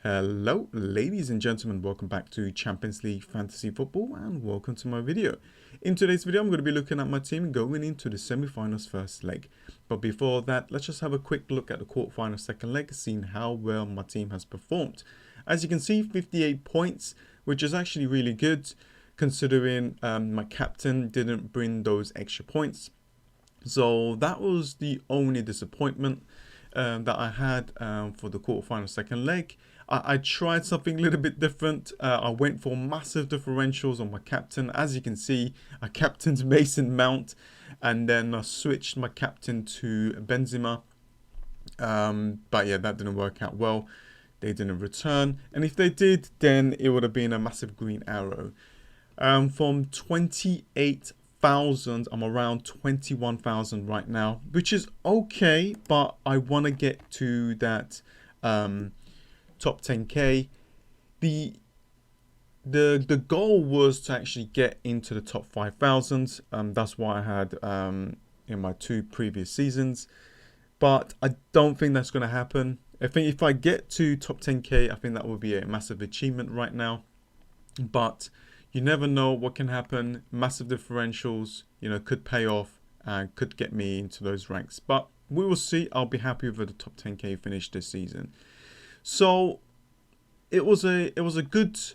Hello ladies and gentlemen, welcome back to Champions League Fantasy Football and welcome to my video. In today's video I'm going to be looking at my team going into the semi-finals first leg. But before that, let's just have a quick look at the quarterfinal second leg, seeing how well my team has performed. As you can see, 58 points, which is actually really good considering my captain didn't bring those extra points. So that was the only disappointment that I had for the quarterfinal second leg. I tried something a little bit different. I went for massive differentials on my captain. As you can see, I captained Mason Mount and then I switched my captain to Benzema. But yeah, that didn't work out well. They didn't return. And if they did, then it would have been a massive green arrow. From 28,000, I'm around 21,000 right now, which is okay, but I want to get to that top 10k. The goal was to actually get into the top 5,000. That's what I had in my two previous seasons, but I don't think that's going to happen. I think if I get to top 10k, I think that would be a massive achievement right now, but you never know what can happen. Massive differentials, could pay off and could get me into those ranks, but we will see. I'll be happy with the top 10k finish this season. So it was a good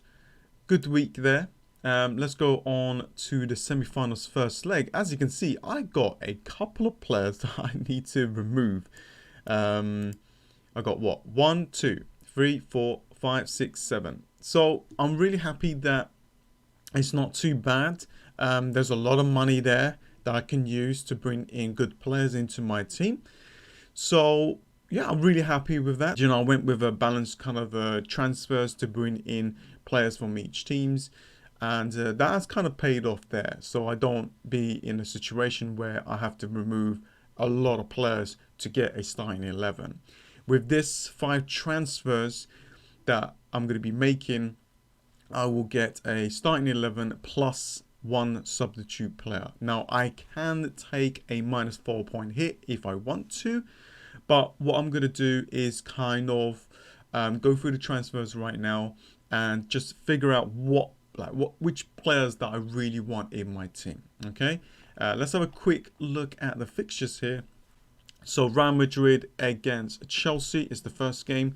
week there. Let's go on to the semi-finals first leg. As you can see, I got a couple of players that I need to remove. I got what? 1, 2, 3, 4, 5, 6, 7. So I'm really happy that it's not too bad. There's a lot of money there that I can use to bring in good players into my team. So yeah, I'm really happy with that. I went with a balanced kind of transfers to bring in players from each teams, and that has kind of paid off there. So I don't be in a situation where I have to remove a lot of players to get a starting 11. With this 5 transfers that I'm going to be making, I will get a starting 11 plus 1 substitute player. Now I can take a -4 point hit if I want to, but what I'm going to do is kind of go through the transfers right now and just figure out which players that I really want in my team. Okay, let's have a quick look at the fixtures here. So Real Madrid against Chelsea is the first game.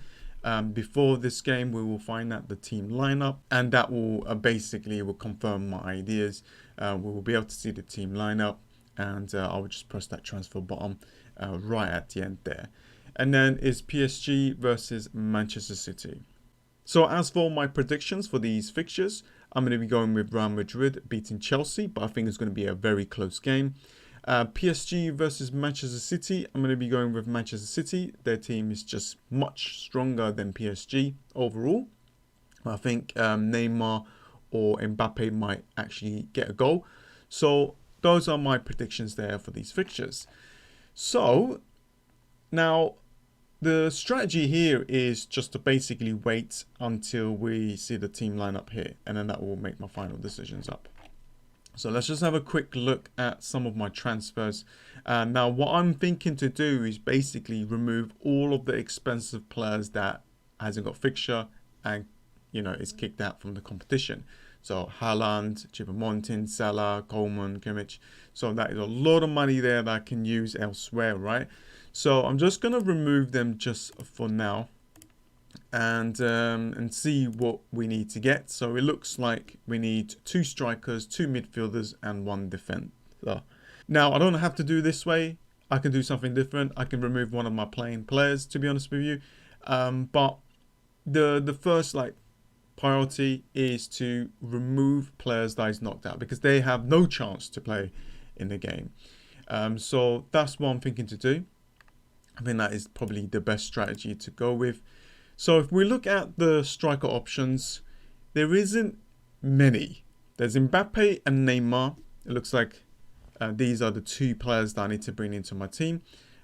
Before this game, we will find out the team lineup, and that will basically confirm my ideas. We will be able to see the team lineup, and I will just press that transfer button right at the end there. And then is PSG versus Manchester City. So as for my predictions for these fixtures, I'm going to be going with Real Madrid beating Chelsea, but I think it's going to be a very close game. PSG versus Manchester City, I'm going to be going with Manchester City. Their team is just much stronger than PSG overall. I think Neymar or Mbappe might actually get a goal. So those are my predictions there for these fixtures. So now the strategy here is just to basically wait until we see the team lineup here, and then that will make my final decisions up. So let's just have a quick look at some of my transfers. Now what I'm thinking to do is basically remove all of the expensive players that hasn't got fixture and is kicked out from the competition. So Haaland, Choupo-Moting, Salah, Coleman, Kimmich. So that is a lot of money there that I can use elsewhere, right? So I'm just going to remove them just for now and see what we need to get. So it looks like we need 2 strikers, 2 midfielders and 1 defender. Now I don't have to do this way. I can do something different. I can remove one of my playing players, to be honest with you. But the first priority is to remove players that is knocked out because they have no chance to play in the game. So that's what I'm thinking to do. I think that is probably the best strategy to go with. So if we look at the striker options, there isn't many. There's Mbappe and Neymar. It looks like these are the 2 players that I need to bring into my team.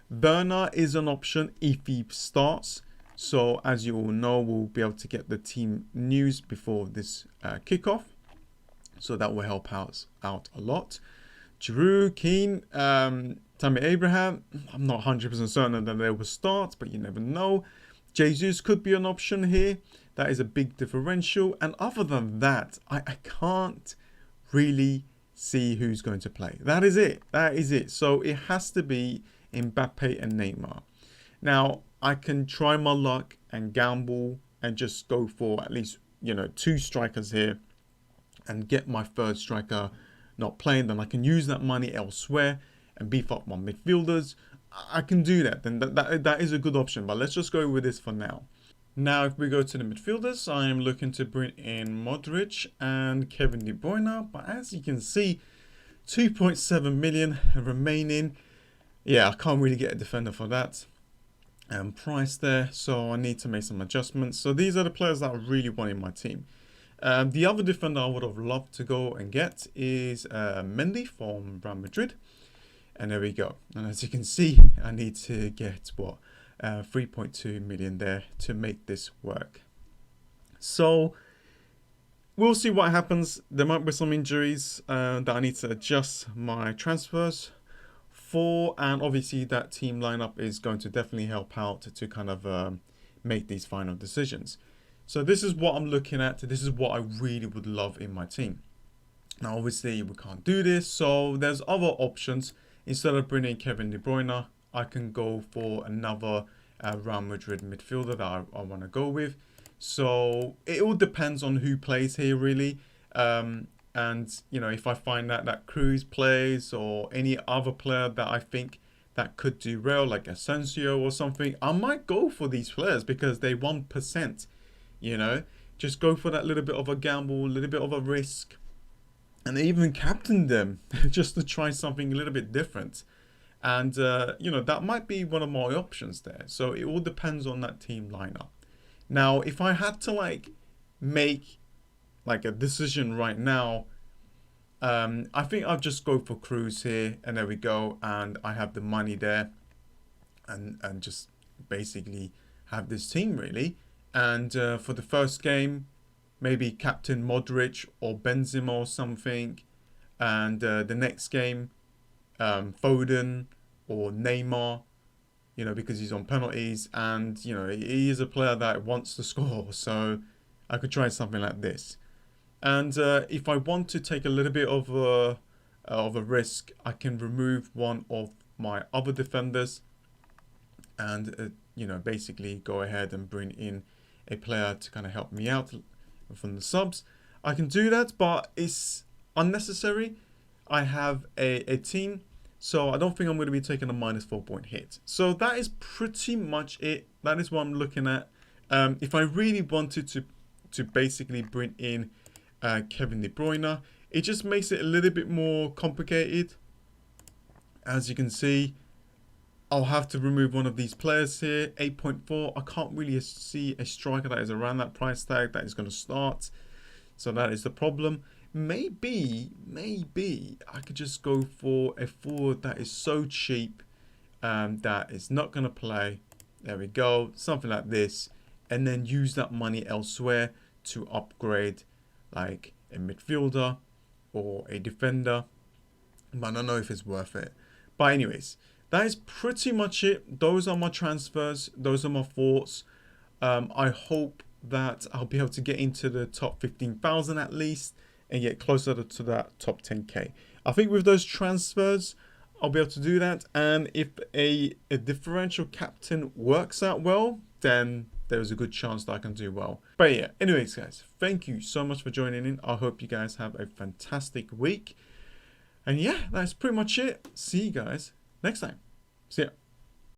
Werner is an option if he starts. So as you all know, we'll be able to get the team news before this kickoff. So that will help us out a lot. Giroud, Keane, Tammy Abraham. I'm not 100% certain that they will start, but you never know. Jesus could be an option here. That is a big differential. And other than that, I can't really see who's going to play. That is it. That is it. So it has to be Mbappe and Neymar. Now, I can try my luck and gamble and just go for at least, 2 strikers here and get my third striker not playing. Then I can use that money elsewhere and beef up my midfielders. I can do that. Then that is a good option. But let's just go with this for now. Now, if we go to the midfielders, I am looking to bring in Modric and Kevin De Bruyne. But as you can see, 2.7 million remaining. Yeah, I can't really get a defender for that price there. So I need to make some adjustments. So these are the players that I really want in my team. The other defender I would have loved to go and get is Mendy from Real Madrid. And there we go. And as you can see, I need to get 3.2 million there to make this work. So we'll see what happens. There might be some injuries that I need to adjust my transfers for, and obviously that team lineup is going to definitely help out to kind of make these final decisions. So this is what I'm looking at. This is what I really would love in my team. Now obviously we can't do this, so there's other options. Instead of bringing Kevin De Bruyne, I can go for another Real Madrid midfielder that I want to go with. So it all depends on who plays here, really. And, if I find that Cruz plays or any other player that I think that could do well, like Asensio or something, I might go for these players because they 1%, Just go for that little bit of a gamble, a little bit of a risk. And even captain them just to try something a little bit different. And, that might be one of my options there. So it all depends on that team lineup. Now, if I had to, make, a decision right now, I think I'll just go for Cruz here. And there we go. And I have the money there. And just basically have this team, really. And for the first game, maybe captain Modric or Benzema or something. And the next game, Foden or Neymar, because he's on penalties. And, he is a player that wants to score. So I could try something like this. And if I want to take a little bit of a risk, I can remove one of my other defenders. And, basically go ahead and bring in a player to kind of help me out from the subs. I can do that, but it's unnecessary. I have a team, so I don't think I'm going to be taking a -4 point hit. So that is pretty much it. That is what I'm looking at. If I really wanted to basically bring in Kevin De Bruyne, it just makes it a little bit more complicated. As you can see, I'll have to remove one of these players here. 8.4. I can't really see a striker that is around that price tag that is going to start. So that is the problem. Maybe I could just go for a forward that is so cheap that is not going to play. There we go. Something like this. And then use that money elsewhere to upgrade like a midfielder or a defender. But I don't know if it's worth it. But anyways, that is pretty much it. Those are my transfers. Those are my thoughts. I hope that I'll be able to get into the top 15,000 at least and get closer to that top 10k. I think with those transfers, I'll be able to do that. And if a differential captain works out well, then there's a good chance that I can do well. But yeah, anyways, guys, thank you so much for joining in. I hope you guys have a fantastic week. And yeah, that's pretty much it. See you guys next time. See ya.